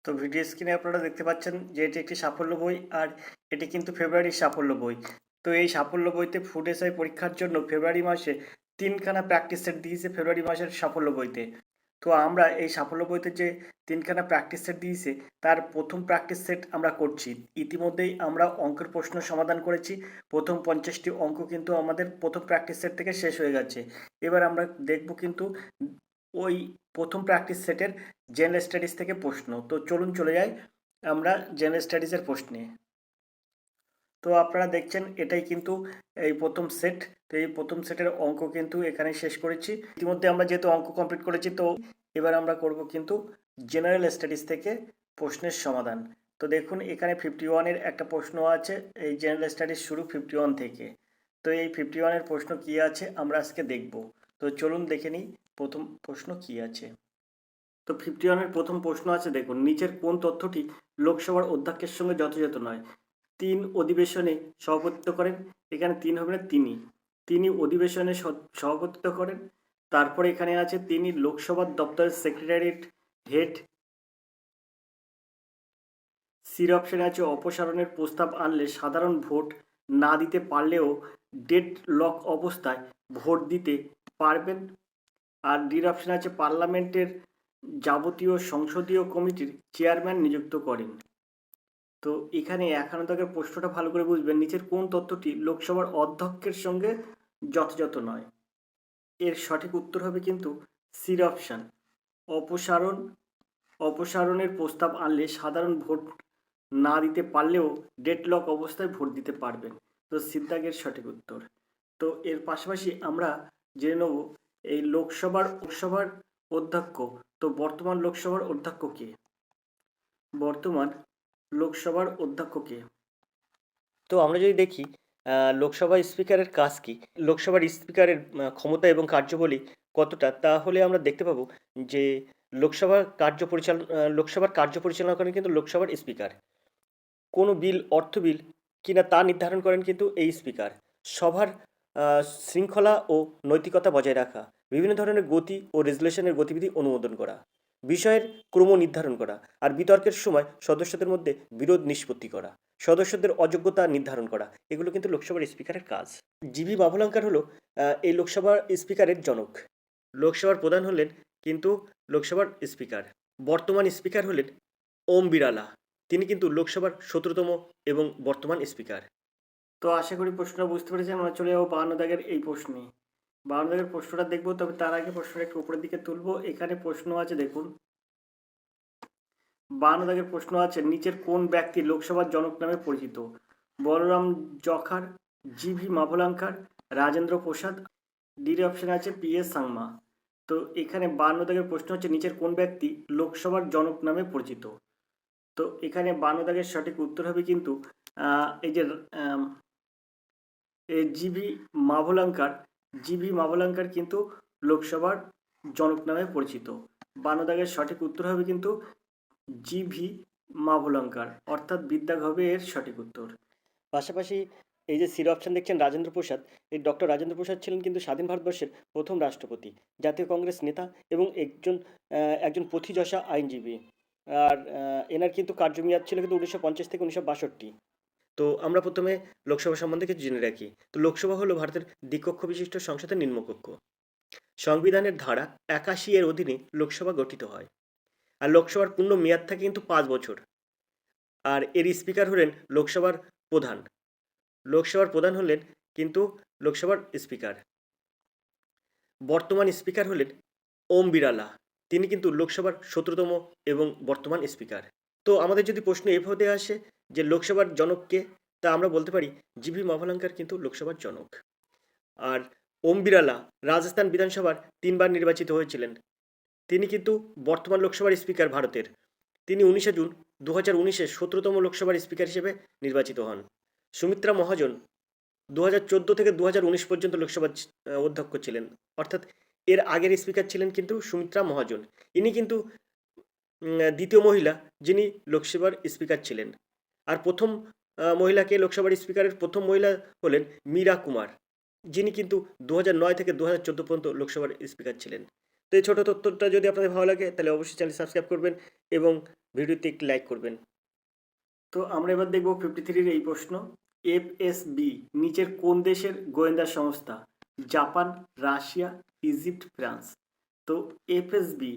তো ভিডিও স্ক্রিনে আপনারা দেখতে পাচ্ছেন যে এটি একটি সাফল্য বই, আর এটি কিন্তু ফেব্রুয়ারির সাফল্য বই। তো এই সাফল্য বইতে ফুড এসআই পরীক্ষার জন্য ফেব্রুয়ারি মাসে ৩ খানা প্র্যাকটিস সেট দিয়েছে ফেব্রুয়ারি মাসের সাফল্য বইতে। তো আমরা এই সাফল্য বইতে যে ৩ খানা প্র্যাকটিস সেট দিয়েছে তার প্রথম প্র্যাকটিস সেট আমরা করছি। ইতিমধ্যেই আমরা অঙ্কের প্রশ্ন সমাধান করেছি। প্রথম ৫০টি অঙ্ক কিন্তু আমাদের প্রথম প্র্যাকটিস সেট থেকে শেষ হয়ে গেছে। এবার আমরা দেখব কিন্তু ওই প্রথম প্র্যাকটিস সেটের জেনারেল স্টাডিজ থেকে প্রশ্ন। তো চলুন চলে যাই আমরা জেনারেল স্টাডিজের প্রশ্নে। তো আপনারা দেখছেন এটাই কিন্তু এই প্রথম সেট। তো এই প্রথম সেটের অঙ্ক কিন্তু এখানে শেষ করেছি। ইতিমধ্যে আমরা যেহেতু অঙ্ক কমপ্লিট করেছি, তো এবার আমরা করব কিন্তু জেনারেল স্টাডিজ থেকে প্রশ্নের সমাধান। তো দেখুন এখানে 51-এর একটা প্রশ্ন আছে, এই জেনারেল স্টাডিজ শুরু 51 থেকে। তো এই 51-এর প্রশ্ন কী আছে আমরা আজকে দেখব। তো চলুন দেখে নিই প্রথম প্রশ্ন কী আছে। তো 51-এর প্রথম প্রশ্ন আছে, দেখুন নিচের কোন তথ্যটি লোকসভার অধ্যক্ষের সঙ্গে যথাযথ নয়। ৩ অধিবেশনে সভাপতিত্ব করেন, এখানে ৩ হবে না তিনি অধিবেশনে সভাপতিত্ব করেন। তারপরে এখানে আছে তিনি লোকসভার দপ্তরের সেক্রেটারিয়েট হেড। সির অপশনে আছে অপসারণের প্রস্তাব আনলে সাধারণ ভোট না দিতে পারলেও ডেড লক অবস্থায় ভোট দিতে পারবেন। আর ডির অপশনে আছে পার্লামেন্টের যাবতীয় সংসদীয় কমিটির চেয়ারম্যান নিযুক্ত করেন। তো এখানে 51 দাগের প্রশ্নটা ভালো করে বুঝবেন, নিচের কোন তথ্যটি লোকসভার অধ্যক্ষের সঙ্গে যথাযথ নয়। এর সঠিক উত্তর হবে কিন্তু সির অপশান, অপসারণের প্রস্তাব আনলে সাধারণ ভোট না দিতে পারলেও ডেডলক অবস্থায় ভোট দিতে পারবেন। তো সির দাগের সঠিক উত্তর। তো এর পাশাপাশি আমরা জেনে নেব এই লোকসভার অধ্যক্ষ। তো বর্তমান লোকসভার অধ্যক্ষ কে? বর্তমান লোকসভার অধ্যক্ষ কে? তো আমরা যদি দেখি লোকসভা স্পিকারের কাজ কী, লোকসভার স্পিকারের ক্ষমতা এবং কার্যাবলী কতটা, তাহলে আমরা দেখতে পাবো যে লোকসভার কার্য পরিচালনা করেন কিন্তু লোকসভার স্পিকার। কোনো বিল অর্থ বিল কিনা তা নির্ধারণ করেন কিন্তু এই স্পিকার। সভার শৃঙ্খলা ও নৈতিকতা বজায় রাখা, বিভিন্ন ধরনের গতি ও রেজুলেশনের গতিবিধি অনুমোদন করা, বিষয়ের ক্রম নির্ধারণ করা, আর বিতর্কের সময় সদস্যদের মধ্যে বিরোধ নিষ্পত্তি করা, সদস্যদের অযোগ্যতা নির্ধারণ করা, এগুলো কিন্তু লোকসভার স্পিকারের কাজ। জিভি বাভুলাঙ্কার হলো এই লোকসভার স্পিকারের জনক। লোকসভার প্রধান হলেন কিন্তু লোকসভার স্পিকার। বর্তমান স্পিকার হলেন ওম বিড়ালা, তিনি কিন্তু লোকসভার 17তম এবং বর্তমান স্পিকার। তো আশা করি প্রশ্নটা বুঝতে পেরেছেন। আমরা চলে যাবো 52 দাগের এই প্রশ্নে। 52 দাগের প্রশ্নটা দেখবো, তবে তার আগে প্রশ্নটা একটু উপরের দিকে তুলবো। এখানে প্রশ্ন আছে, দেখুন 52 দাগের প্রশ্ন আছে, নিচের কোন ব্যক্তি লোকসভার জনক নামে পরিচিত? বলরাম জখার, জিভি মাভলাঙ্কার, রাজেন্দ্র প্রসাদ, ডির অপশন আছে PS সাংমা। তো এখানে 52 দাগের প্রশ্ন হচ্ছে নিচের কোন ব্যক্তি লোকসভার জনক নামে পরিচিত। তো এখানে 52 দাগের সঠিক উত্তর হবে কিন্তু এই যে জিভি মাভলাঙ্কার কিন্তু লোকসভার জনক নামে পরিচিত। 52 দাগের সঠিক উত্তর হবে কিন্তু জিভি মাভলাঙ্কার, অর্থাৎ বিদ্যাগ হবে এর সঠিক উত্তর। পাশাপাশি এই যে সির অপশন দেখছেন রাজেন্দ্র প্রসাদ, এই ডক্টর রাজেন্দ্র প্রসাদ ছিলেন কিন্তু স্বাধীন ভারতবর্ষের প্রথম রাষ্ট্রপতি, জাতীয় কংগ্রেস নেতা এবং একজন পথিযশা আইনজীবী। আর এনার কিন্তু কার্যমেয়াদ ছিল কিন্তু 1950 থেকে 1962। তো আমরা প্রথমে লোকসভা সম্বন্ধে কিছু জেনে রাখি। তো লোকসভা হলো ভারতের দ্বিকক্ষ বিশিষ্ট সংসদের নিম্নকক্ষ। সংবিধানের ধারা 81 এর অধীনে লোকসভা গঠিত হয়। আর লোকসভার পূর্ণ মেয়াদ থাকে কিন্তু 5 বছর। আর এর স্পিকার হলেন লোকসভার প্রধান হলেন কিন্তু লোকসভার স্পিকার। বর্তমান স্পিকার হলেন ওম বিড়ালা, তিনি কিন্তু লোকসভার 17তম এবং বর্তমান স্পিকার। তো আমাদের যদি প্রশ্ন এভাবে আসে যে লোকসভার জনক কে, তা আমরা বলতে পারি জিভি মাভলাঙ্কার কিন্তু লোকসভার জনক। আর ওম বিড়ালা রাজস্থান বিধানসভার 3বার নির্বাচিত হয়েছিলেন। তিনি কিন্তু বর্তমান লোকসভার স্পিকার ভারতের। তিনি 19 জুন 2019-এ 17তম লোকসভার স্পিকার হিসেবে নির্বাচিত হন। সুমিত্রা মহাজন 2014 থেকে 2019 পর্যন্ত লোকসভার অধ্যক্ষ ছিলেন, অর্থাৎ এর আগের স্পিকার ছিলেন কিন্তু সুমিত্রা মহাজন। ইনি কিন্তু দ্বিতীয় মহিলা যিনি লোকসভার স্পিকার ছিলেন। আর প্রথম লোকসভার স্পিকারের প্রথম মহিলা হলেন মীরা কুমার, যিনি কিন্তু 2009 থেকে 2014 পর্যন্ত লোকসভার স্পিকার ছিলেন। তো এই ছোটো তথ্যটা যদি আপনাদের ভালো লাগে তাহলে অবশ্যই চ্যানেল সাবস্ক্রাইব করবেন এবং ভিডিওতে একটি লাইক করবেন। তো আমরা এবার দেখব 53-র এই প্রশ্ন। এফএসবি নিচের কোন দেশের গোয়েন্দা সংস্থা? Japan, Russia, Egypt, France. তো এফএসবি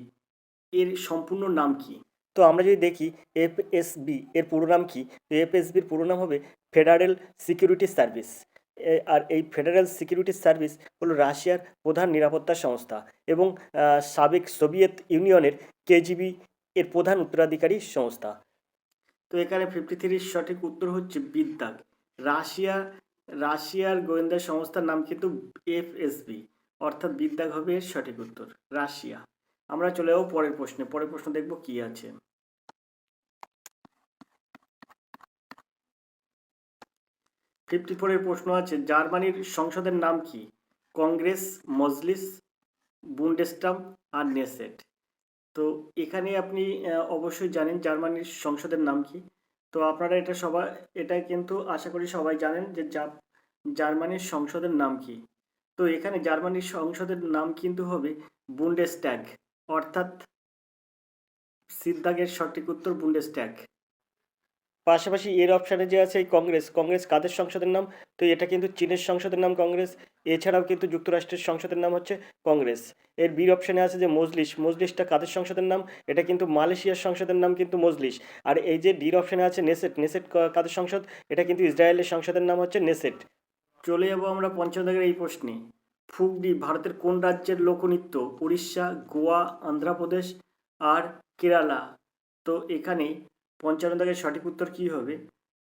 এর সম্পূর্ণ নাম কি? তো আমরা যদি দেখি এফএসবি এর পুরো নাম কি, তো এফএসবির পুরো নাম হবে ফেডারেল সিকিউরিটি সার্ভিস। আর এই ফেডারেল সিকিউরিটি সার্ভিস হলো রাশিয়ার প্রধান নিরাপত্তা সংস্থা এবং সাবেক সোভিয়েত ইউনিয়নের কেজিবি এর প্রধান উত্তরাধিকারী সংস্থা। তো এখানে 53-র সঠিক উত্তর হচ্ছে বিদ্যাগ। রাশিয়ার গোয়েন্দা সংস্থার নাম কিন্তু এফএসবি, অর্থাৎ বিদ্যাগ হবে এর সঠিক উত্তর, রাশিয়া। আমরা চলে যাবো পরের প্রশ্নে। পরের প্রশ্ন দেখব কি আছে। 54-এর প্রশ্ন আছে, জার্মানির সংসদের নাম কি? কংগ্রেস, মজলিস, বুন্ডেস্টাগ আর নেসেট। তো এখানে আপনি অবশ্যই জানেন জার্মানির সংসদের নাম কি। তো আপনারা এটা কিন্তু আশা করি সবাই জানেন যে জার্মানির সংসদের নাম কি। তো এখানে জার্মানির সংসদের নাম কিন্তু হবে বুন্ডেস্ট্যাগ, অর্থাৎ সিদ্ধাগের সঠিক উত্তর বুন্ডেস্ট্যাগ। পাশাপাশি এর অপশানে যে আছে এই কংগ্রেস কাদের সংসদের নাম? তো এটা কিন্তু চীনের সংসদের নাম কংগ্রেস। এছাড়াও কিন্তু যুক্তরাষ্ট্রের সংসদের নাম হচ্ছে কংগ্রেস। এর বির অপশানে আছে যে মজলিসটা কাদের সংসদের নাম? এটা কিন্তু মালয়েশিয়ার সংসদের নাম কিন্তু মজলিস। আর এই যে ডির অপশানে আছে নেসেট কাদের সংসদ? এটা কিন্তু ইসরায়েলের সংসদের নাম হচ্ছে নেসেট। চলে যাবো আমরা পঞ্চম দাগের এই প্রশ্নে। ফুগডি ভারতের কোন রাজ্যের লোকনৃত্য? উড়িষ্যা, গোয়া, অন্ধ্রপ্রদেশ আর কেরালা। তো এখানে 55 দাগের সঠিক উত্তর কি হবে?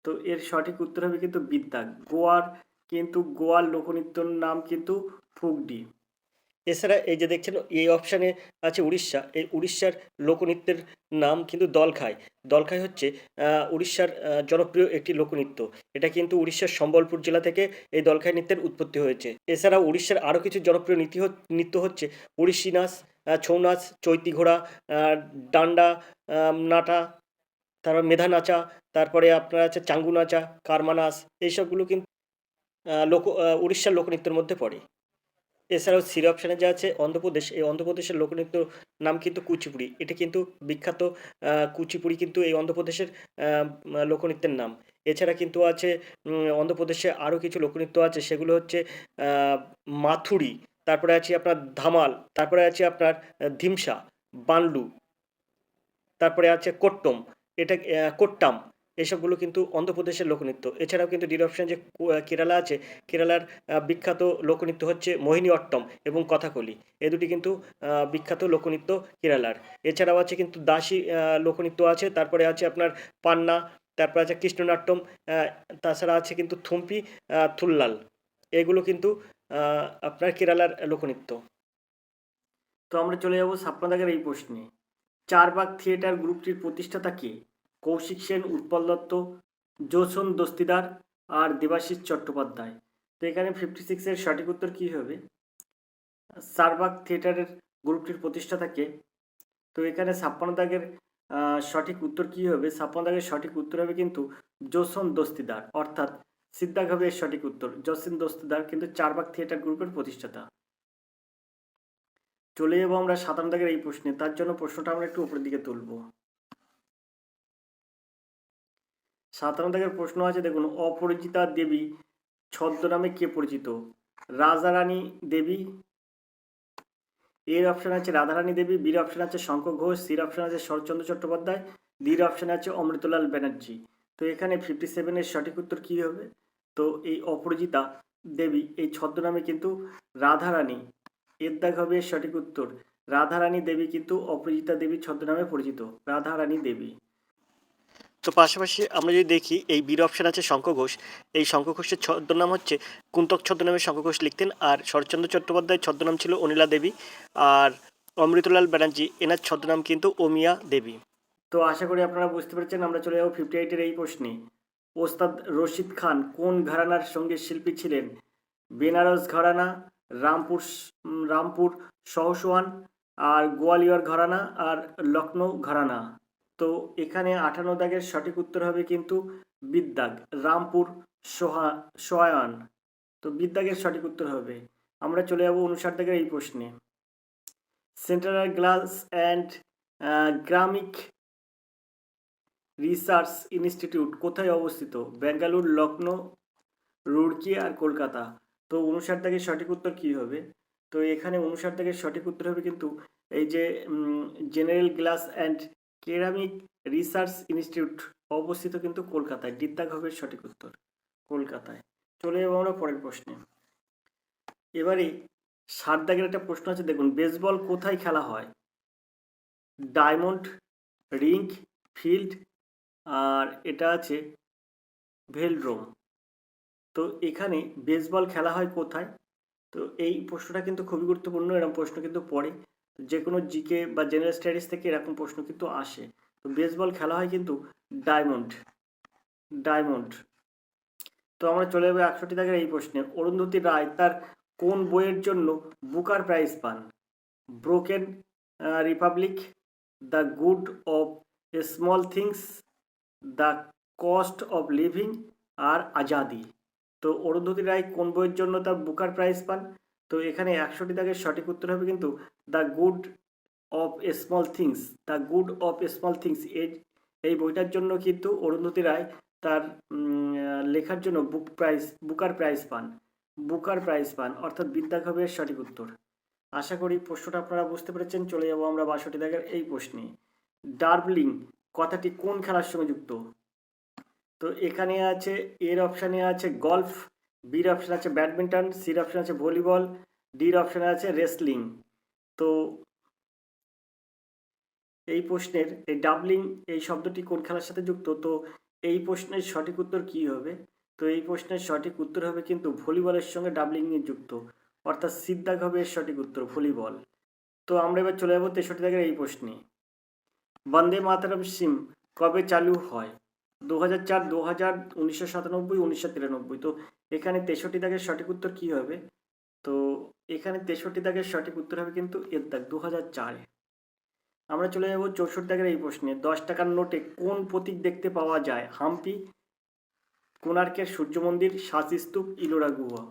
তো এর সঠিক উত্তর হবে কিন্তু বিদ্যাগ। গোয়ার লোকনৃত্যর নাম কিন্তু ফুগডি। এছাড়া এই যে দেখছেন এই অপশানে আছে উড়িষ্যা। এই উড়িষ্যার লোকনৃত্যের নাম কিন্তু দলখাই হচ্ছে উড়িষ্যার জনপ্রিয় একটি লোকনৃত্য। এটা কিন্তু উড়িষ্যার সম্বলপুর জেলা থেকে এই দলখাই নৃত্যের উৎপত্তি হয়েছে। এছাড়াও উড়িষ্যার আরও কিছু জনপ্রিয় নৃত্য হচ্ছে ওড়িশি নাচ, ছৌ নাচ, চৈতি ঘোড়া, ডান্ডা নাটা, তারপর মেধা নাচা, তারপরে আপনার আছে চাঙ্গু নাচা, কারমা নাচ, এইসবগুলো কিন্তু উড়িষ্যার লোকনৃত্যের মধ্যে পড়ে। এছাড়াও সি অপশানে যা আছে অন্ধ্রপ্রদেশ, এই অন্ধ্রপ্রদেশের লোকনৃত্য নাম কিন্তু কুচিপুড়ি। এটা কিন্তু বিখ্যাত কুচিপুড়ি কিন্তু এই অন্ধ্রপ্রদেশের লোকনৃত্যের নাম। এছাড়া কিন্তু আছে অন্ধ্রপ্রদেশে আরও কিছু লোকনৃত্য আছে, সেগুলো হচ্ছে মাথুরি, তারপরে আছে আপনার ধামাল, তারপরে আছে আপনার ধিমসা, বানলু, তারপরে আছে কোট্টাম। এসবগুলো কিন্তু অন্ধ্রপ্রদেশের লোকনৃত্য। এছাড়াও কিন্তু ডির অপশান যে কেরালা আছে, কেরালার বিখ্যাত লোকনৃত্য হচ্ছে মোহিনী অট্টম এবং কথাকলি। এ দুটি কিন্তু বিখ্যাত লোকনৃত্য কেরালার। এছাড়াও আছে কিন্তু দাসী লোকনৃত্য আছে, তারপরে আছে আপনার পান্না, তারপরে আছে কৃষ্ণনাট্যম, তাছাড়া আছে কিন্তু থুম্পি, থুল্লাল। এগুলো কিন্তু আপনার কেরালার লোকনৃত্য। তো আমরা চলে যাবো 56 দাগের এই প্রশ্নে। চারবাগ থিয়েটার গ্রুপটির প্রতিষ্ঠাতা কে? কৌশিক সেন, উৎপল দত্ত, জোসন দস্তিদার আর দেবাশিস চট্টোপাধ্যায়। তো এখানে 56-এর সঠিক উত্তর কী হবে? চারবাগ থিয়েটারের গ্রুপটির প্রতিষ্ঠাতা কে? তো এখানে 56 দাগের সঠিক উত্তর কী হবে? 56 দাগের সঠিক উত্তর হবে কিন্তু জোসন দস্তিদার, অর্থাৎ সিদ্ধাগ হবে এর সঠিক উত্তর। জোসন দস্তিদার কিন্তু চারবাগ থিয়েটার গ্রুপের প্রতিষ্ঠাতা। চলে যাবো আমরা 57 দাগের এই প্রশ্নে। তার জন্য প্রশ্নটা আমরা একটু উপরের দিকে তুলব। 57 দাগের প্রশ্ন আছে, দেখুন, অপরাজিতা দেবী ছদ্মনামে কে পরিচিত? রাজারানী দেবী। এর অপশন আছে রাধারানী দেবী, বির অপশন আছে শঙ্খ ঘোষ, সির অপশন আছে শরৎচন্দ্র চট্টোপাধ্যায়, ডির অপশন আছে অমৃতলাল ব্যানার্জি। তো এখানে 57-এর সঠিক উত্তর কী হবে? তো এই অপরাজিতা দেবী এই ছদ্মনামে কিন্তু রাধারানী, এর দাগ হবে এর সঠিক উত্তর। রাধারানী দেবী কিন্তু অপরাজিতা দেবীর ছদ্মনামে পরিচিত, রাধারানী দেবী। তো পাশাপাশি আমরা যদি দেখি এই বীর অপশন আছে শঙ্খ ঘোষ। এই শঙ্খ ঘোষের ছদ্মনাম হচ্ছে কুন্তক ছদ্মনামে শঙ্খ ঘোষ লিখতেন। আর শরৎচন্দ্র চট্টোপাধ্যায়ের ছদ্মনাম ছিল অনিলা দেবী। আর অমৃতলাল ব্যানার্জি এনার ছদ্মনাম কিন্তু অমিয়া দেবী। তো আশা করি আপনারা বুঝতে পেরেছেন। আমরা চলে যাবো 58-এর এই প্রশ্নে। ওস্তাদ রশিদ খান কোন ঘরানার সঙ্গীত শিল্পী ছিলেন? বেনারস ঘরানা, রামপুর সহসওয়ান, আর গোয়ালিয়র ঘরানা, আর লখনৌ ঘরানা। তো এখানে 58 দাগের সঠিক উত্তর হবে কিন্তু বিদ্যাগ, রামপুর সোয়ান। তো বিদ্যাগের সঠিক উত্তর হবে। আমরা চলে যাব 59 দাগের এই প্রশ্নে। Central glass and ceramic research institute কোথায় অবস্থিত? ব্যাঙ্গালোর, লখনৌ, রুড়কি আর কলকাতা। তো 59 দাগের সঠিক উত্তর কী হবে? তো এখানে 59 দাগের সঠিক উত্তর হবে কিন্তু এই যে general glass and ceramic research institute অবস্থিত কিন্তু কলকাতায়। ডি দাগ হবে সঠিক উত্তর, কলকাতায়। চলে যাবো আমরা পরের প্রশ্নে। এবারে 60 দাগের একটা প্রশ্ন আছে, দেখুন, বেসবল কোথায় খেলা হয়? ডায়মন্ড, রিঙ্ক, ফিল্ড, আর এটা আছে ভেলড্রোম। তো এখানে বেসবল খেলা হয় কোথায়? তো এই প্রশ্নটা কিন্তু খুবই গুরুত্বপূর্ণ, এরকম প্রশ্ন কিন্তু পড়ে যে কোনো জিকে বা জেনারেল স্টাডিজ থেকে এরকম প্রশ্ন কিন্তু আসে। তো বেসবল খেলা হয় কিন্তু ডায়মন্ড। তো আমরা চলে যাবো 61 দাগের এই প্রশ্নে। অরুন্ধতী রায় তার কোন বইয়ের জন্য বুকার প্রাইজ পান? Broken Republic, the God of Small Things, the Cost of Living আর আজাদি। তো অরুন্ধতী রায় কোন বইয়ের জন্য তার বুকার প্রাইজ পান? তো এখানে 61 দাগের সঠিক উত্তর হবে কিন্তু the God of Small Things. The God of Small things এই বইটার জন্য কিন্তু অরুন্ধতী রায় তার লেখার জন্য বুকার প্রাইজ পান, অর্থাৎ বিদ্যাগ হবে এর সঠিক উত্তর। আশা করি প্রশ্নটা আপনারা বুঝতে পেরেছেন। চলে যাব আমরা 62 দাগের এই প্রশ্নে। ডার্বলিং কথাটি কোন খেলার সঙ্গে যুক্ত? তো এখানে আছে, এর অপশানে আছে গলফ, বির অপশানে আছে ব্যাডমিন্টন, সির অপশানে আছে ভলিবল, ডির অপশানে আছে রেসলিং। তো এই প্রশ্নের এই ডাবলিং এই শব্দটি কোন খেলার সাথে যুক্ত? তো এই প্রশ্নের সঠিক উত্তর কি হবে? তো এই প্রশ্নের সঠিক উত্তর হবে কিন্তু ভলিবলের সঙ্গে ডাবলিং নিয়ে যুক্ত, অর্থাৎ সিদ্ধাগ হবে এর সঠিক উত্তর, ভলিবল। তো আমরা এবার চলে যাবো 63 দাগের এই প্রশ্নে। বন্দে মাতরম সিম কবে চালু হয়? 2004, 2000, 1997, 1993। তো এখানে 63 দাগের সঠিক উত্তর কি হবে? তো এখানে 63 দাগের সঠিক উত্তর হবে কিন্তু এর দাগ 2004-এ। আমরা চলে যাব 64 দাগের এই প্রশ্নে। 10 টাকার নোটে কোন প্রতীক দেখতে পাওয়া যায়? হাম্পি, কোণার্কের সূর্য মন্দির, সাঁচি স্তূপ, ইলোরা গুহা।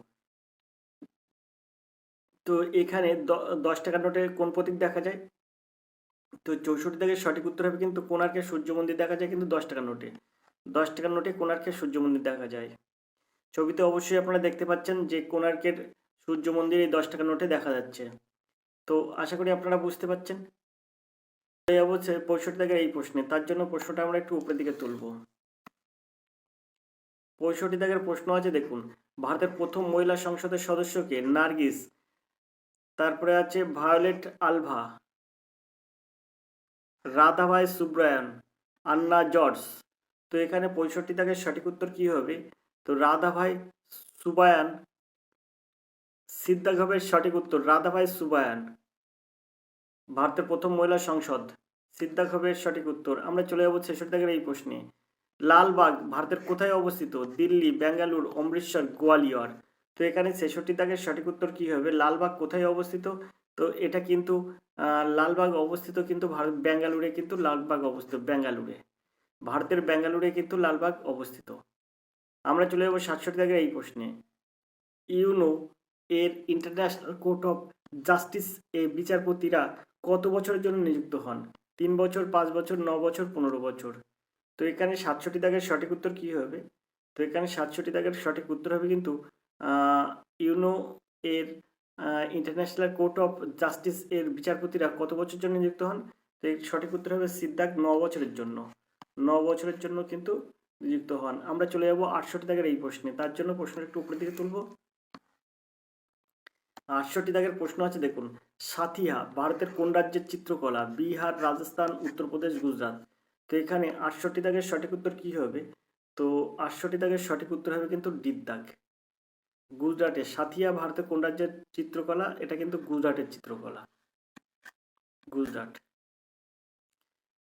তো এখানে 10 টাকার নোটে কোন প্রতীক দেখা যায়? তো 64 দাগের সঠিক উত্তর হবে কিন্তু কোণার্কের সূর্য মন্দির দেখা যায় কিন্তু 10 টাকার নোটে। 10 টাকার নোটে কোণার্কের সূর্য মন্দির দেখা যায়। ছবিতে অবশ্যই আপনারা দেখতে পাচ্ছেন যে কোণার্কের সূর্য মন্দির এই 10 টাকার নোটে দেখা যাচ্ছে। তো আশা করি আপনারা বুঝতে পারছেন। অবশ্যই 65 দাগের এই প্রশ্নে, তার জন্য প্রশ্নটা আমরা একটু উপরের দিকে তুলব। 65 দাগের প্রশ্ন আছে, দেখুন, ভারতের প্রথম মহিলা সংসদের সদস্যকে? নার্গিস, তারপরে আছে ভায়োলেট আলভা, রাধাভাই সুব্রায়ন, আন্না জর্জ। তো এখানে 65 দাগের সঠিক উত্তর কি হবে? তো রাধাভাই সুবায়ান, সিদ্ধাগবের সঠিক উত্তর রাধাভাই সুবায়ান, ভারতের প্রথম মহিলা সংসদ, সিদ্ধাগবের সঠিক উত্তর। আমরা চলে যাবো 66 দাগের এই প্রশ্নে। লালবাগ ভারতের কোথায় অবস্থিত? দিল্লি, বেঙ্গালুরু, অমৃতসর, গোয়ালিয়র। তো এখানে 66 দাগের সঠিক উত্তর কি হবে? লালবাগ কোথায় অবস্থিত? তো এটা কিন্তু লালবাগ অবস্থিত কিন্তু বেঙ্গালুরে, কিন্তু লালবাগ অবস্থিত বেঙ্গালুরে, ভারতের বেঙ্গালুরে কিন্তু লালবাগ অবস্থিত। আমরা চলে যাবো 67 দাগের এই প্রশ্নে। ইউনো এর ইন্টারন্যাশনাল কোর্ট অফ জাস্টিস এ বিচারপতিরা কত বছরের জন্য নিযুক্ত হন? 3 বছর, 5 বছর, 9 বছর, 15 বছর। তো এখানে 67 দাগের সঠিক উত্তর কি হবে? তো এখানে 67 দাগের সঠিক উত্তর হবে কিন্তু ইউনো এর ইন্টারন্যাশনাল কোর্ট অফ জাস্টিস এর বিচারপতিরা কত বছরের জন্য নিযুক্ত হন? তো এর সঠিক উত্তর হবে সিদ্ধাক 9 বছরের জন্য, 9 বছরের জন্য কিন্তু নিযুক্ত হন। আমরা চলে যাব 68 দাগের এই প্রশ্নে, তার জন্য প্রশ্নটা একটু উপরের দিকে তুলব। 68 দাগের প্রশ্ন আছে, দেখুন, সাথিয়া ভারতের কোন রাজ্যের চিত্রকলা? বিহার, রাজস্থান, উত্তরপ্রদেশ, গুজরাট। তো এখানে 68 দাগের সঠিক উত্তর কি হবে? তো 68 দাগের সঠিক উত্তর হবে কিন্তু ডি দাগ, গুজরাটের। সাথিয়া ভারতের কোন রাজ্যের চিত্রকলা? এটা কিন্তু গুজরাটের চিত্রকলা, গুজরাট।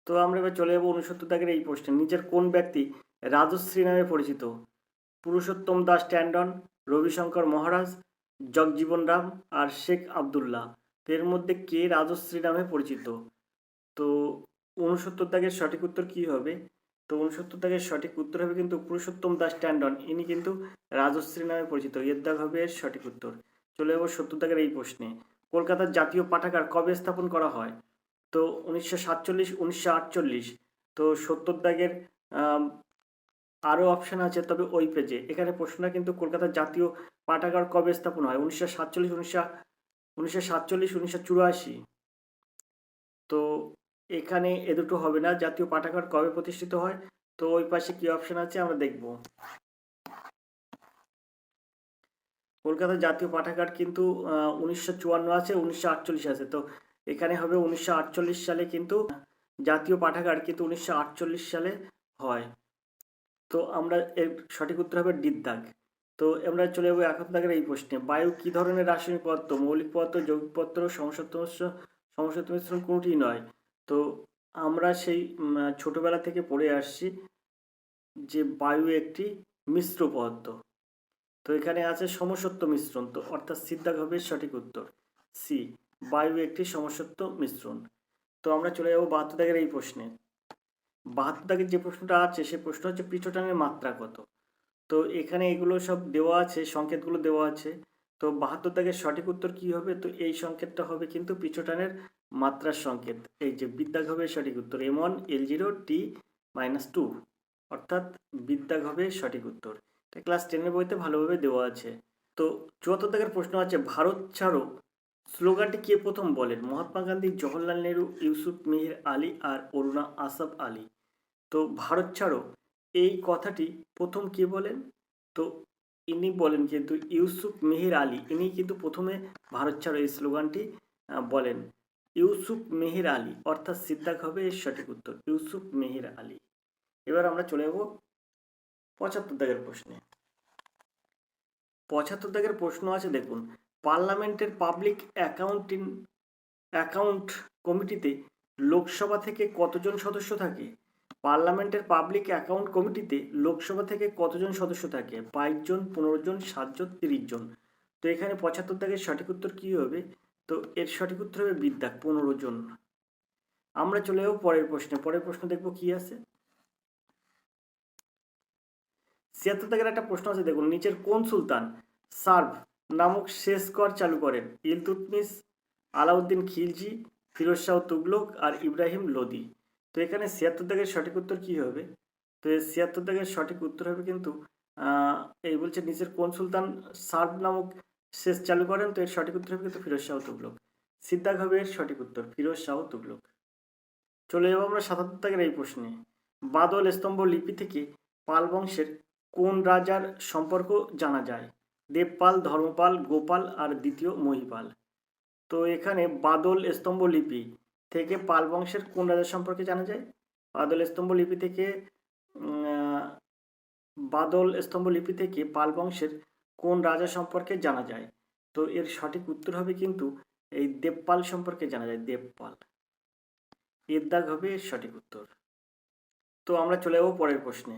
তো আমরা এবার চলে যাবো 69 দাগের এই প্রশ্নে। নিজের কোন ব্যক্তি রাজশ্রী নামে পরিচিত? পুরুষোত্তম দাস ট্যান্ডন, রবিশঙ্কর মহারাজ, জগজীবন রাম আর শেখ আবদুল্লাহ। এর মধ্যে কে রাজশ্রী নামে পরিচিত? তো 69 দাগের সঠিক উত্তর কি হবে? তো 69 দাগের সঠিক উত্তর হবে কিন্তু পুরুষোত্তম দাস ট্যান্ডন, ইনি কিন্তু রাজশ্রী নামে পরিচিত, এর দাগ হবে এর সঠিক উত্তর। চলে যাবো 70 দাগের এই প্রশ্নে। কলকাতার জাতীয় পাঠাগার কবে স্থাপন করা হয়? তো 1947, 1948। তো 70 দাগের আরও অপশান আছে, তবে ওই পেজে। এখানে প্রশ্নটা কিন্তু কলকাতার জাতীয় পাঠাগার কবে স্থাপন হয়? 1947, 1947, 1984। তো এখানে এ দুটো হবে না। জাতীয় পাঠাগার কবে প্রতিষ্ঠিত হয়? তো ওই পাশে কি অপশান আছে আমরা দেখব। কলকাতার জাতীয় পাঠাগার কিন্তু 1954 আছে, 1948 আছে। তো এখানে হবে 1948 সালে কিন্তু জাতীয় পাঠাগার কিন্তু 1948 সালে হয়। তো আমরা এর সঠিক উত্তর হবে ডি দাগ। তো আমরা চলে যাবো 71 দাগের এই প্রশ্নে। বায়ু কি ধরনের রাসায়নিক পদার্থ? মৌলিক পদার্থ, যৌগিক পদার্থ, সমসত্ব মিশ্রণ কোনটিই নয়। তো আমরা সেই ছোটবেলা থেকে পড়ে আসছি যে বায়ু একটি মিশ্র পদার্থ। তো এখানে আছে সমসত্ব মিশ্রণ, তো অর্থাৎ সি দাগ হবে সঠিক উত্তর। সি, বায়ু একটি সমসত্ব মিশ্রণ। তো আমরা চলে যাবো 72 দাগের এই প্রশ্নে। 72 দাগের যে প্রশ্নটা আছে সে প্রশ্ন হচ্ছে পৃষ্ঠটানের মাত্রা কত? তো এখানে এগুলো সব দেওয়া আছে, সংকেতগুলো দেওয়া আছে। তো 72 দাগের সঠিক উত্তর কি হবে? তো এই সংকেতটা হবে কিন্তু পৃষ্ঠটানের মাত্রার সংকেত। এই যে বিদ্যাগ হবে সঠিক উত্তর, M1 L0 T-2, অর্থাৎ বিদ্যাগ হবে সঠিক উত্তর। এটা ক্লাস 10 বইতে ভালোভাবে দেওয়া আছে। তো 74 দাগের প্রশ্ন আছে, ভারত ছাড়ো স্লোগানটি কে প্রথম বলেন? মহাত্মা গান্ধী, জওহরলাল নেহরু, ইউসুফ মেহের আলী আর অরুণা আসফ আলী। তো ভারত ছাড়ো এই কথাটি প্রথম কে বলেন? তো ইনি বলেন কিন্তু ইউসুফ মেহের আলী, ইনি কিন্তু প্রথমে ভারত ছাড়ো এই স্লোগানটি বলেন। ইউসুফ মেহের আলী, অর্থাৎ সিদ্ধাক হবে এর সঠিক উত্তর, ইউসুফ মেহের আলী। এবার আমরা চলে যাব 75 দাগের প্রশ্নে। 75 দাগের প্রশ্ন আছে দেখুন, পার্লামেন্টের পাবলিক অ্যাকাউন্ট কমিটিতে লোকসভা থেকে কতজন সদস্য থাকে? পার্লামেন্টের পাবলিক অ্যাকাউন্ট কমিটিতে লোকসভা থেকে কতজন সদস্য থাকে? 22 জন, 15 জন, 7 জন, 30 জন। তো এখানে 75 দাগের সঠিক উত্তর কি হবে? তো এর সঠিক উত্তর হবে বিদ্যাক, 15 জন। আমরা চলে যাবো পরের প্রশ্নে। পরের প্রশ্ন দেখবো কি আছে। 76 দাগের একটা প্রশ্ন আছে দেখুন, নিচের কোন সুলতান সার্ভ নামক শেষ কর চালু করেন? ইলতুৎমিশ, আলাউদ্দিন খিলজি, ফিরোজ শাহ তুগলক আর ইব্রাহিম লোদি। তো এখানে 76 দাগের সঠিক উত্তর কি হবে? তো এই 76 দাগের সঠিক উত্তর হবে কিন্তু এই বলছে নিচের কোন সুলতান সার্ভ নামক শেষ চালু করেন? তো এর সঠিক উত্তর হবে কিন্তু ফিরোজ শাহ তুগলক। সিদ্ধাক হবে এর সঠিক উত্তর, ফিরোজ শাহ তুগলক। চলে যাবো আমরা 77 দাগের এই প্রশ্নে। বাদল স্তম্ভ লিপি থেকে পাল বংশের কোন রাজার সম্পর্ক জানা যায়? দেবপাল, ধর্মপাল, গোপাল আর দ্বিতীয় মহিপাল। তো এখানে বাদল স্তম্ভ লিপি থেকে পাল বংশের কোন রাজার সম্পর্কে জানা যায়? বাদল স্তম্ভ লিপি থেকে পাল বংশের কোন রাজা সম্পর্কে জানা যায়? তো এর সঠিক উত্তর হবে কিন্তু এই দেবপাল সম্পর্কে জানা যায়, দেবপাল। এর দাগ হবে এর সঠিক উত্তর। তো আমরা চলে যাবো পরের প্রশ্নে।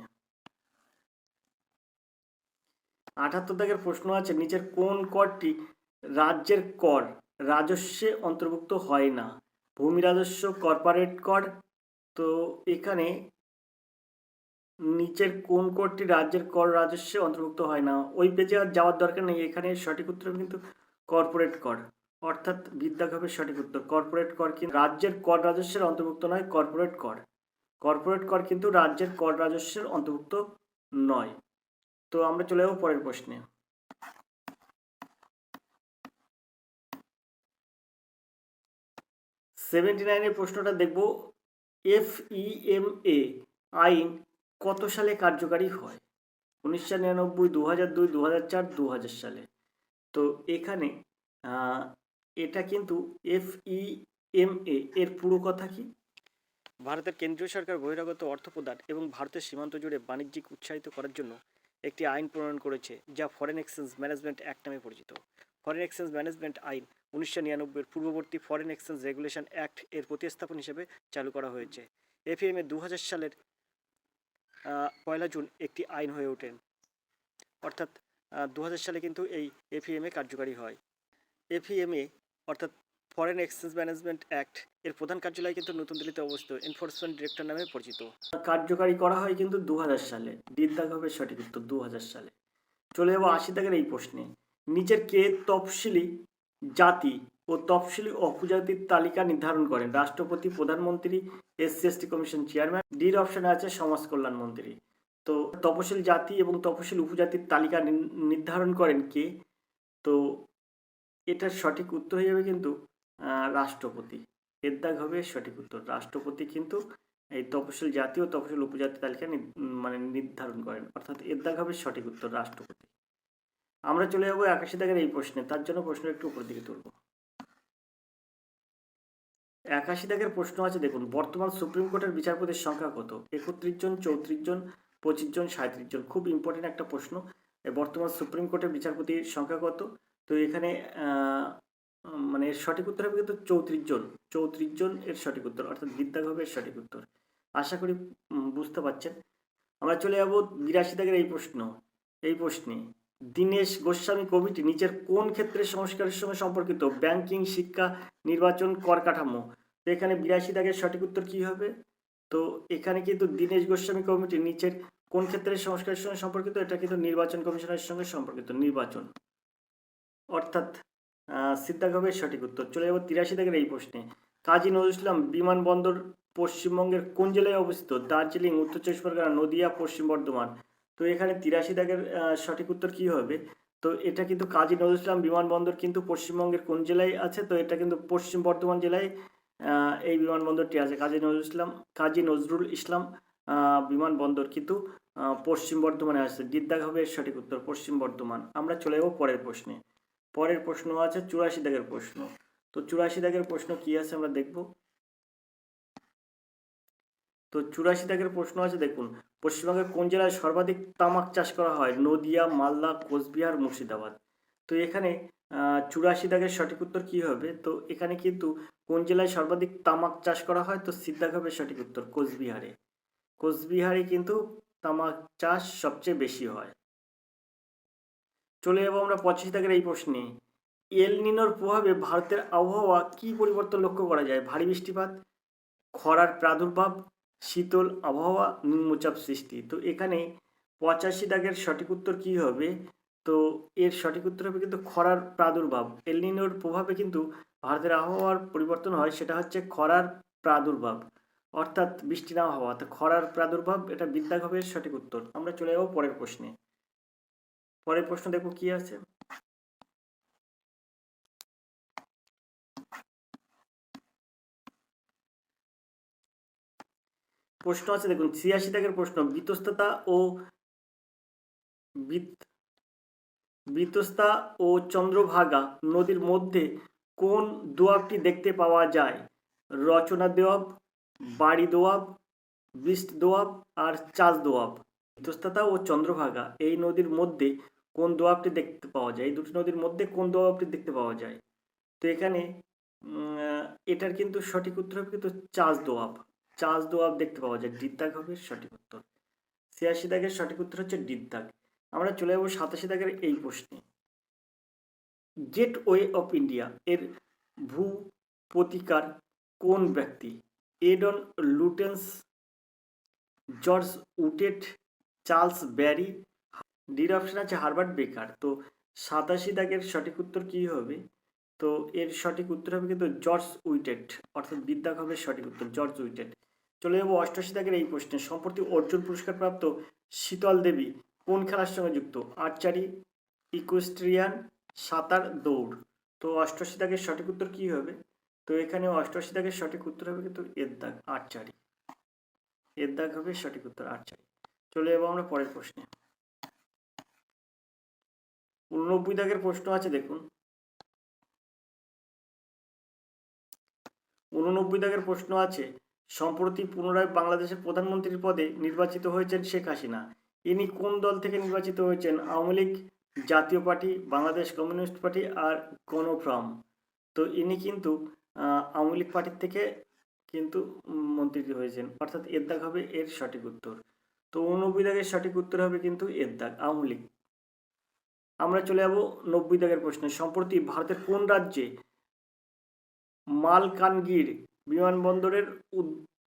78 দাগের প্রশ্ন আছে, নিচের কোন করটি রাজ্যের কর রাজস্বে অন্তর্ভুক্ত হয় না? ভূমি রাজস্ব, কর্পোরেট কর। তো এখানে নিচের কোন করটি রাজ্যের কর রাজস্বে অন্তর্ভুক্ত হয় না? ওই পেজে আর যাওয়ার দরকার নেই, এখানে সঠিক উত্তর কিন্তু কর্পোরেট কর, অর্থাৎ বিদ্যাক হবে সঠিক উত্তর। কর্পোরেট কর কিন্তু রাজ্যের কর রাজস্বের অন্তর্ভুক্ত নয়, কর্পোরেট কর। কর্পোরেট কর কিন্তু রাজ্যের কর রাজস্বের অন্তর্ভুক্ত নয়। তো আমরা চলে যাবো পরের প্রশ্নে। 79 প্রশ্নটা দেখব, FEMA আইন কত সালে কার্যকারী হয়? 1999, 2002, 2004, 2000 সালে। তো এখানে এটা কিন্তু FEMA এর পুরো কথা কি? ভারতের কেন্দ্রীয় সরকার বহিরাগত অর্থ প্রদান এবং ভারতের সীমান্ত জুড়ে বাণিজ্যিক উৎসাহিত করার জন্য একটি আইন প্রণয়ন করেছে যা ফরেন এক্সচেঞ্জ ম্যানেজমেন্ট অ্যাক্ট নামে পরিচিত। ফরেন এক্সচেঞ্জ ম্যানেজমেন্ট আইন 1999 পূর্ববর্তী ফরেন এক্সচেঞ্জ রেগুলেশন অ্যাক্ট এর প্রতিস্থাপন হিসেবে চালু করা হয়েছে। FEMA 2000 সালের 1 জুন একটি আইন হয়ে ওঠেন, অর্থাৎ 2000 সালে কিন্তু এই FEMA কার্যকারী হয়। FEMA অর্থাৎ ফরেন এক্সচেঞ্জ ম্যানেজমেন্ট অ্যাক্ট এর প্রধান কার্যালয় কিন্তু নতুন দিল্লিতে অবস্থিত, এনফোর্সমেন্ট ডিরেক্টর নামে পরিচিত। কার্যকারী করা হয় কিন্তু 2000 সালে, দিদাগ হবে সঠিক উত্তর 2000 সালে। চলে যাবো 80 দাগের এই প্রশ্নে, নিচের কে তফসিলি জাতি ও তফসিলি উপজাতির তালিকা নির্ধারণ করেন? রাষ্ট্রপতি, প্রধানমন্ত্রী, SC/ST কমিশন চেয়ারম্যান। ডির অপশনে আছে সমাজ কল্যাণ মন্ত্রী। তো তপশিলি জাতি এবং তপশিলি উপজাতির তালিকা নির্ধারণ করেন কে? তো এটার সঠিক উত্তর হয়ে যাবে কিন্তু রাষ্ট্রপতি। এর দাগ হবে সঠিক উত্তর। রাষ্ট্রপতি কিন্তু এই তপশিলি জাতি ও তপশিলি উপজাতি তালিকা মানে নির্ধারণ করেন, অর্থাৎ এর দাগ হবে সঠিক উত্তর রাষ্ট্রপতি। আমরা চলে যাবো 81 দাগের এই প্রশ্নে, তার জন্য প্রশ্ন একটু উপর দিকে তুলব। 81 দাগের প্রশ্ন আছে দেখুন, বর্তমান সুপ্রিম কোর্টের বিচারপতির সংখ্যা কত? 31 জন, 34 জন, 25 জন, 37 জন। খুব ইম্পর্টেন্ট একটা প্রশ্ন। বর্তমান সুপ্রিম কোর্টের বিচারপতির সংখ্যা কত? তো এখানে মানে এর সঠিক উত্তর হবে কিন্তু 34 জন। 34 জন এর সঠিক উত্তর, অর্থাৎ বিদ্যাগ হবে এর সঠিক উত্তর। আশা করি বুঝতে পারছেন। আমরা চলে যাব 82 দাগের এই প্রশ্নে দীনেশ গোস্বামী কমিটি নিচের কোন ক্ষেত্রে সংস্কারের সঙ্গে সম্পর্কিত? ব্যাংকিং, শিক্ষা, নির্বাচন, কর কাঠামো। তো এখানে 82 দাগের সঠিক উত্তর কি হবে? তো এখানে কিন্তু দীনেশ গোস্বামী কমিটি নিচের কোন ক্ষেত্রে সংস্কারের সঙ্গে সম্পর্কিত? এটা কিন্তু নির্বাচন কমিশনের সঙ্গে সম্পর্কিত, নির্বাচন, অর্থাৎ সিদ্ধাগ হবে সঠিক উত্তর। চলে যাব 83 দাগের এই প্রশ্নে, কাজী নজরুল ইসলাম বিমানবন্দর পশ্চিমবঙ্গের কোন জেলায় অবস্থিত? দার্জিলিং, উত্তর 24 পরগনা, নদিয়া, পশ্চিম বর্ধমান। তো এখানে 83 দাগের সঠিক উত্তর কি হবে? তো এটা কিন্তু কাজী নজরুল ইসলাম বিমানবন্দর কিন্তু পশ্চিমবঙ্গের কোন জেলায় আছে? তো এটা কিন্তু পশ্চিম বর্ধমান জেলায় এই বিমানবন্দরটি আছে। কাজী নজরুল ইসলাম বিমানবন্দর কিন্তু পশ্চিম বর্ধমানে আছে। দিদ্দাগ হবে এর সঠিক উত্তর, পশ্চিম বর্ধমান। আমরা চলে যাব পরের প্রশ্নে। পরের প্রশ্ন আছে 84 দাগের প্রশ্ন। তো 84 দাগের প্রশ্ন কি আছে আমরা দেখব। তো 84 দাগের প্রশ্ন আছে দেখুন, পশ্চিমবঙ্গের কোন জেলায় সর্বাধিক তামাক চাষ করা হয়? নদিয়া, মালদা, কোচবিহার, মুর্শিদাবাদ। তো এখানে 84 দাগের সঠিক উত্তর কি হবে? তো এখানে কিন্তু কোন জেলায় সর্বাধিক তামাক চাষ করা হয়? তো সিদ্ধাগ হবে সঠিক উত্তর, কোচবিহারে। কোচবিহারে কিন্তু তামাক চাষ সবচেয়ে বেশি হয়। চলে যাবো আমরা 85 দাগের এই প্রশ্নে, এল নিনোর প্রভাবে ভারতের আবহাওয়া কি পরিবর্তন লক্ষ্য করা যায়? ভারী বৃষ্টিপাত, খরার প্রাদুর্ভাব, শীতল আবহাওয়া, নিম্নচাপ সৃষ্টি। তো এখানে 85 দাগের সঠিক উত্তর কি হবে? তো এর সঠিক উত্তর হবে কিন্তু খরার প্রাদুর্ভাব। এল নিনোর প্রভাবে কিন্তু ভারতের আবহাওয়ার পরিবর্তন হয়, সেটা হচ্ছে খরার প্রাদুর্ভাব, অর্থাৎ বৃষ্টি না হওয়া। তো খরার প্রাদুর্ভাব, এটা বিদ্যাগ হবে সঠিক উত্তর। আমরা চলে যাবো পরের প্রশ্নে। পরের প্রশ্ন দেখো কি আছে। প্রশ্ন আছে দেখুন 86 দাগের প্রশ্ন, বিতস্ততা ও চন্দ্রভাগা নদীর মধ্যে কোন দোয়াবটি দেখতে পাওয়া যায়? রচনা দোয়াব, বাড়ি দোয়াব, বৃষ্টি দোয়াব আর চাষ দোয়াব। বিতস্ততা ও চন্দ্রভাগা এই নদীর মধ্যে কোন দোয়াবটি দেখতে পাওয়া যায়? এই দুটি নদীর মধ্যে কোন দোয়াবটি দেখতে পাওয়া যায়? তো এখানে এটার কিন্তু সঠিক উত্তর হবে কিন্তু চাষ দোয়াব দেখতে পাওয়া যায়। ডিদ্দাগ হবে সঠিক উত্তর। 86 দাগের সঠিক উত্তর হচ্ছে ডিদ্দাগ। আমরা চলে যাবো 87 দাগের এই প্রশ্নে, গেটওয়ে অফ ইন্ডিয়া এর ভূপতিকার কোন ব্যক্তি? এডন লুটেন্স, জর্জ উটেট, চার্লস ব্যারি। ডির অপশন আছে হারবার্ট বেকার। তো 87 দাগের সঠিক উত্তর কি হবে? তো এর সঠিক উত্তর হবে কিন্তু জর্জ উইটেট, অর্থাৎ বিদ্যাগ হবে সঠিক উত্তর, জর্জ উইটেট। চলে যাবো 88 দাগের এই প্রশ্নে, সম্প্রতি অর্জুন পুরস্কার প্রাপ্ত শীতল দেবী কোন খেলার সঙ্গে যুক্ত? আর্চারি, ইকুয়েস্ট্রিয়ান, সাঁতার, দৌড়। তো 88 দাগের সঠিক উত্তর কি হবে? তো এখানে 88 দাগের সঠিক উত্তর হবে কিন্তু এর দাগ, আর্চারি। এর দাগ হবে সঠিক উত্তর, আর্চারি। চলে যাবো আমরা পরের প্রশ্নে। 89 দাগের প্রশ্ন আছে দেখুন, 89 দাগের প্রশ্ন আছে, সম্প্রতি পুনরায় বাংলাদেশের প্রধানমন্ত্রীর পদে নির্বাচিত হয়েছেন শেখ হাসিনা। ইনি কোন দল থেকে নির্বাচিত হয়েছেন? আওয়ামী লীগ, জাতীয় পার্টি, বাংলাদেশ কমিউনিস্ট পার্টি আর গণফ্রম। তো ইনি কিন্তু আওয়ামী লীগ পার্টির থেকে কিন্তু মন্ত্রী হয়েছেন, অর্থাৎ এর দাগ হবে এর সঠিক উত্তর। তো 89 দাগের সঠিক উত্তর হবে কিন্তু এর দাগ, আওয়ামী লীগ। আমরা চলে যাব 90 দাগের প্রশ্নে, সম্প্রতি ভারতের কোন রাজ্যে মালকানগির বিমানবন্দরের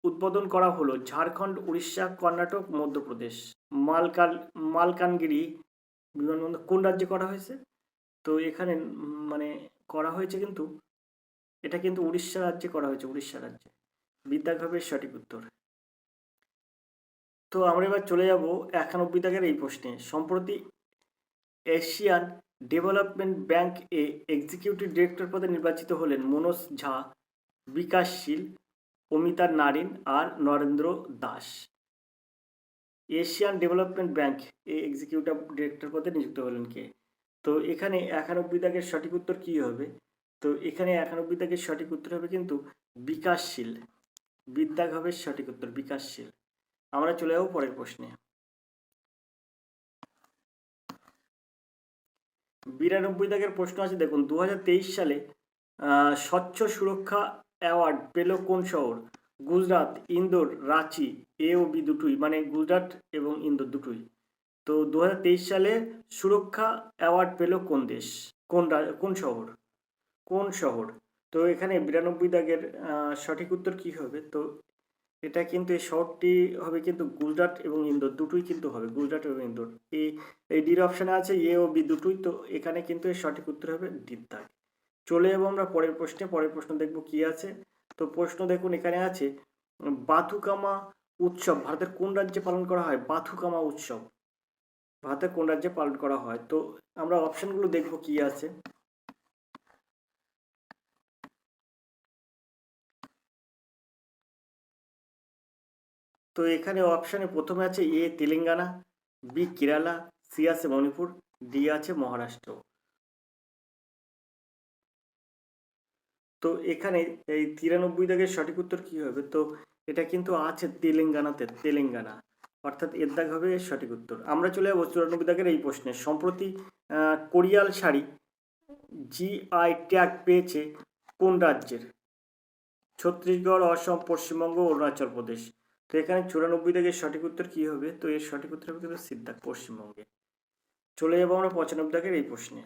উদ্বোধন করা হলো? ঝাড়খণ্ড, উড়িষ্যা, কর্ণাটক, মধ্যপ্রদেশ। মালকানগিরি বিমানবন্দর কোন রাজ্যে করা হয়েছে? তো এখানে মানে করা হয়েছে কিন্তু এটা কিন্তু উড়িষ্যা রাজ্যে করা হয়েছে, উড়িষ্যা রাজ্যে। বিদ্যাঘবের সঠিক উত্তর। তো আমরা এবার চলে যাব 91 দাগের এই প্রশ্নে। সম্প্রতি এশিয়ান ডেভেলপমেন্ট ব্যাংক এ এক্সিকিউটিভ ডিরেক্টর পদে নির্বাচিত হলেন মনোজ ঝা, বিকাশশীল, অমিতা নারিন আর Narendra Das. Asian Development Bank এ এক্সিকিউটিভ ডিরেক্টর পদে নিযুক্ত হলেন কে? তো এখানে 91 দাগের সঠিক উত্তর কি হবে? তো এখানে 91 দাগের সঠিক উত্তর হবে কিন্তু বিকাশশীল। বিদ্যাঘবের সঠিক উত্তর বিকাশশীল। আমরা চলে যাবো পরের প্রশ্নে। 92 দাগের প্রশ্ন আছে দেখুন, 2023 সালে স্বচ্ছ সুরক্ষা অ্যাওয়ার্ড পেল কোন শহর? গুজরাট, ইন্দোর, রাঁচি, এ ও বি দুটোই, মানে গুজরাট এবং ইন্দোর দুটোই। তো 2023 সালে সুরক্ষা অ্যাওয়ার্ড পেল কোন দেশ, কোন শহর, কোন শহর? তো এখানে 92 দাগের সঠিক উত্তর কি হবে? তো এটা কিন্তু এই শহরটি হবে কিন্তু গুজরাট এবং ইন্দোর দুটোই কিন্তু হবে, গুজরাট এবং ইন্দোর। এই ডির অপশানে আছে এ ও বি দুটোই, তো এখানে কিন্তু এর সঠিক উত্তর হবে ডির দাগ। চলে যাবো আমরা পরের প্রশ্নে। পরের প্রশ্ন দেখবো কি আছে। তো প্রশ্ন দেখুন এখানে আছে, বাথুকামা উৎসব ভারতের কোন রাজ্যে পালন করা হয়? বাথুকামা উৎসব ভারতের কোন রাজ্যে পালন করা হয়? তো আমরা অপশনগুলো দেখবো কি আছে। তো এখানে অপশানে প্রথমে আছে এ তেলেঙ্গানা, বি কেরালা, সি আছে মণিপুর, ডি আছে মহারাষ্ট্র। তো এখানে এই 93 দাগের সঠিক উত্তর কি হবে? তো এটা কিন্তু আছে তেলেঙ্গানাতে, তেলেঙ্গানা, অর্থাৎ এর দাগ হবে এর সঠিক উত্তর। আমরা চলে যাবো 94 দাগের এই প্রশ্নে। সম্প্রতি কোরিয়াল শাড়ি জিআই ট্যাগ পেয়েছে কোন রাজ্যের? ছত্তিশগড়, অসম, পশ্চিমবঙ্গ, অরুণাচল প্রদেশ। তো এখানে 94 দাগের সঠিক উত্তর কি হবে? তো এর সঠিক উত্তর হবে কিন্তু সিদ্ধাক, পশ্চিমবঙ্গে। চলে যাবো আমরা 95 দাগের এই প্রশ্নে।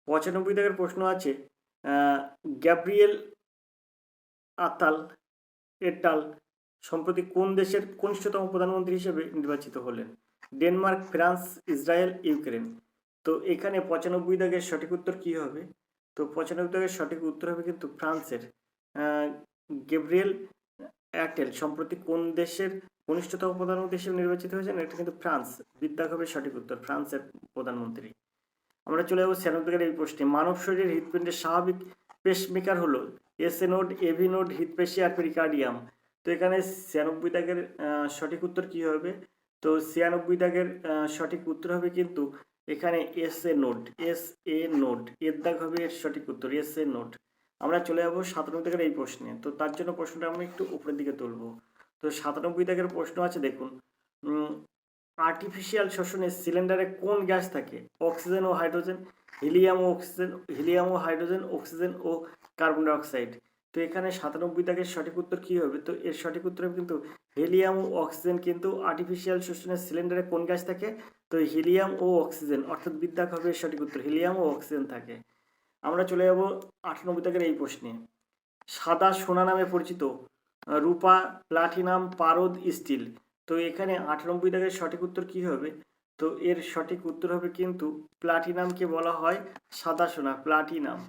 95 দাগের প্রশ্ন আছে, গ্যাব্রিয়েল আতাল এটাল সম্প্রতি কোন দেশের কনিষ্ঠতম প্রধানমন্ত্রী হিসেবে নির্বাচিত হলেন? Denmark, France, Israel, Ukraine. তো এখানে 95 দাগের সঠিক উত্তর কি হবে? তো 95 দাগের সঠিক উত্তর হবে কিন্তু ফ্রান্সের গ্যাব্রিয়েল অ্যাটেল সম্প্রতি কোন দেশের কনিষ্ঠতম প্রধানমন্ত্রী হিসেবে নির্বাচিত হয়েছেন? এটা কিন্তু ফ্রান্স। বিদ্যাঘ হবে সঠিক উত্তর, ফ্রান্সের প্রধানমন্ত্রী। আমরা চলে যাবো 96 দাগের এই প্রশ্নে। মানব শরীরের হৃৎপিণ্ডের স্বাভাবিক পেসমেকার হলো এসএ নোড, এভি নোড, হৃৎপেশি আর পেরিকার্ডিয়াম। তো এখানে 96 দাগের সঠিক উত্তর কি হবে? তো 96 দাগের সঠিক উত্তর হবে কিন্তু এখানে এসএ নোড, এসএ নোড, এর দাগ হবে এর সঠিক উত্তর, এসএ নোড। আমরা চলে যাবো 97 দাগের এই প্রশ্নে। তো তার জন্য প্রশ্নটা আমরা একটু উপরের দিকে তুলবো। তো 97 দাগের প্রশ্ন আছে দেখুন, আর্টিফিশিয়াল শ্বসনে সিলিন্ডারে কোন গ্যাস থাকে? অক্সিজেন ও হাইড্রোজেন, হিলিয়াম ও অক্সিজেন, হিলিয়াম ও হাইড্রোজেন, অক্সিজেন ও কার্বন ডাইঅক্সাইড। তো এখানে 97 দাগের সঠিক উত্তর কি হবে? তো এর সঠিক উত্তর হবে কিন্তু হিলিয়াম ও অক্সিজেন। কিন্তু আর্টিফিশিয়াল শ্বসনের সিলিন্ডারে কোন গ্যাস থাকে? তো হিলিয়াম ও অক্সিজেন, অর্থাৎ বিদ্যাক হবে এর সঠিক উত্তর, হিলিয়াম ও অক্সিজেন থাকে। আমরা চলে যাব 98 দাগের এই প্রশ্নে। সাদা সোনা নামে পরিচিত রূপা, প্লাটিনাম, পারদ, স্টিল। তো এখানে 98 দাগের সঠিক উত্তর কি হবে? তো এর সঠিক উত্তর হবে কিন্তু প্লাটিনামকে বলা হয় সাদা সোনা, প্লাটিনাম।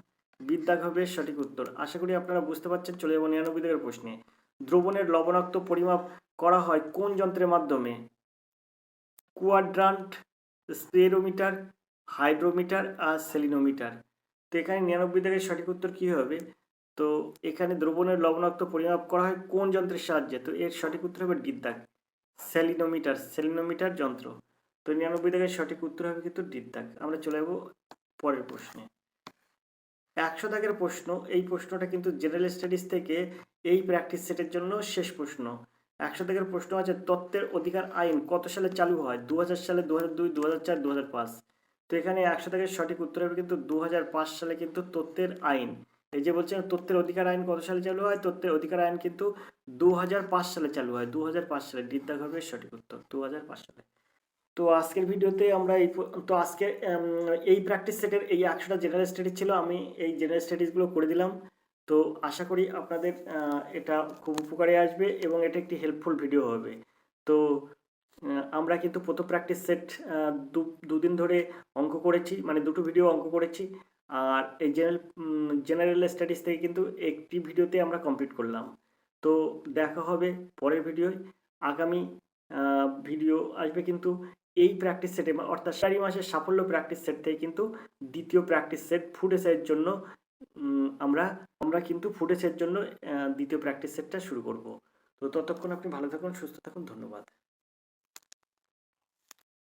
বিদ্যাগ হবে সঠিক উত্তর। আশা করি আপনারা বুঝতে পারছেন। চলে যাব 99 দাগের প্রশ্নে। দ্রবণের লবণাক্ত পরিমাপ করা হয় কোন যন্ত্রের মাধ্যমে? কোয়াড্রান্ট, স্পেরোমিটার, হাইড্রোমিটার আর সেলিনোমিটার। তো এখানে 99 দাগের সঠিক উত্তর কি হবে? তো এখানে দ্রবণের লবণাক্ত পরিমাপ করা হয় কোন যন্ত্রের সাহায্যে? তো এর সঠিক উত্তর হবে ডির দাগ, সেলিনোমিটার, সেলিনোমিটার যন্ত্র। তো 99 দাগের সঠিক উত্তর হবে কিন্তু ডির দাগ। আমরা চলে যাব পরের প্রশ্নে। 100 দাগের প্রশ্ন। এই প্রশ্নটা কিন্তু জেনারেল স্টাডিজ থেকে এই প্র্যাকটিস সেটের জন্য শেষ প্রশ্ন। 100 দাগের প্রশ্ন আছে, তত্ত্বের অধিকার আইন কত সালে চালু হয়? 2000 সালে, 2002, 2004, 2005। তো এখানে 100 দাগের সঠিক উত্তর হবে কিন্তু 2005 সালে কিন্তু তত্ত্বের আইন। এই যে বলছেন তত্ত্বের অধিকার আইন কত সালে চালু হয়? তত্ত্বের অধিকার আইন কিন্তু 2005 সালে চালু হয়, 2005 সালে। ডির দাগ হবে সঠিক উত্তর, 2005 সালে। তো আজকের ভিডিওতে আমরা তো আজকে এই প্র্যাকটিস সেটের এই 100টা জেনারেল স্টাডিজ ছিল, আমি এই জেনারেল স্টাডিজগুলো করে দিলাম। তো আশা করি আপনাদের এটা খুব উপকারে আসবে এবং এটা একটি হেল্পফুল ভিডিও হবে। তো আমরা কিন্তু প্রথম প্র্যাকটিস সেট দুদিন ধরে অঙ্ক করেছি, মানে দুটো ভিডিও অঙ্ক করেছি। আর এই জেনারেল স্টাডিজ থেকে কিন্তু একটি ভিডিওতে আমরা কমপ্লিট করলাম। তো দেখা হবে পরের ভিডিওয়। আগামী ভিডিও আসবে কিন্তু এই প্র্যাকটিস সেটে, অর্থাৎ 4 মাসের সাফল্য প্র্যাকটিস সেট থেকে কিন্তু দ্বিতীয় প্র্যাকটিস সেট ফুড এসআইয়ের জন্য আমরা কিন্তু ফুড এসআইয়ের জন্য দ্বিতীয় প্র্যাকটিস সেটটা শুরু করব। তো ততক্ষণ আপনি ভালো থাকুন, সুস্থ থাকুন। ধন্যবাদ।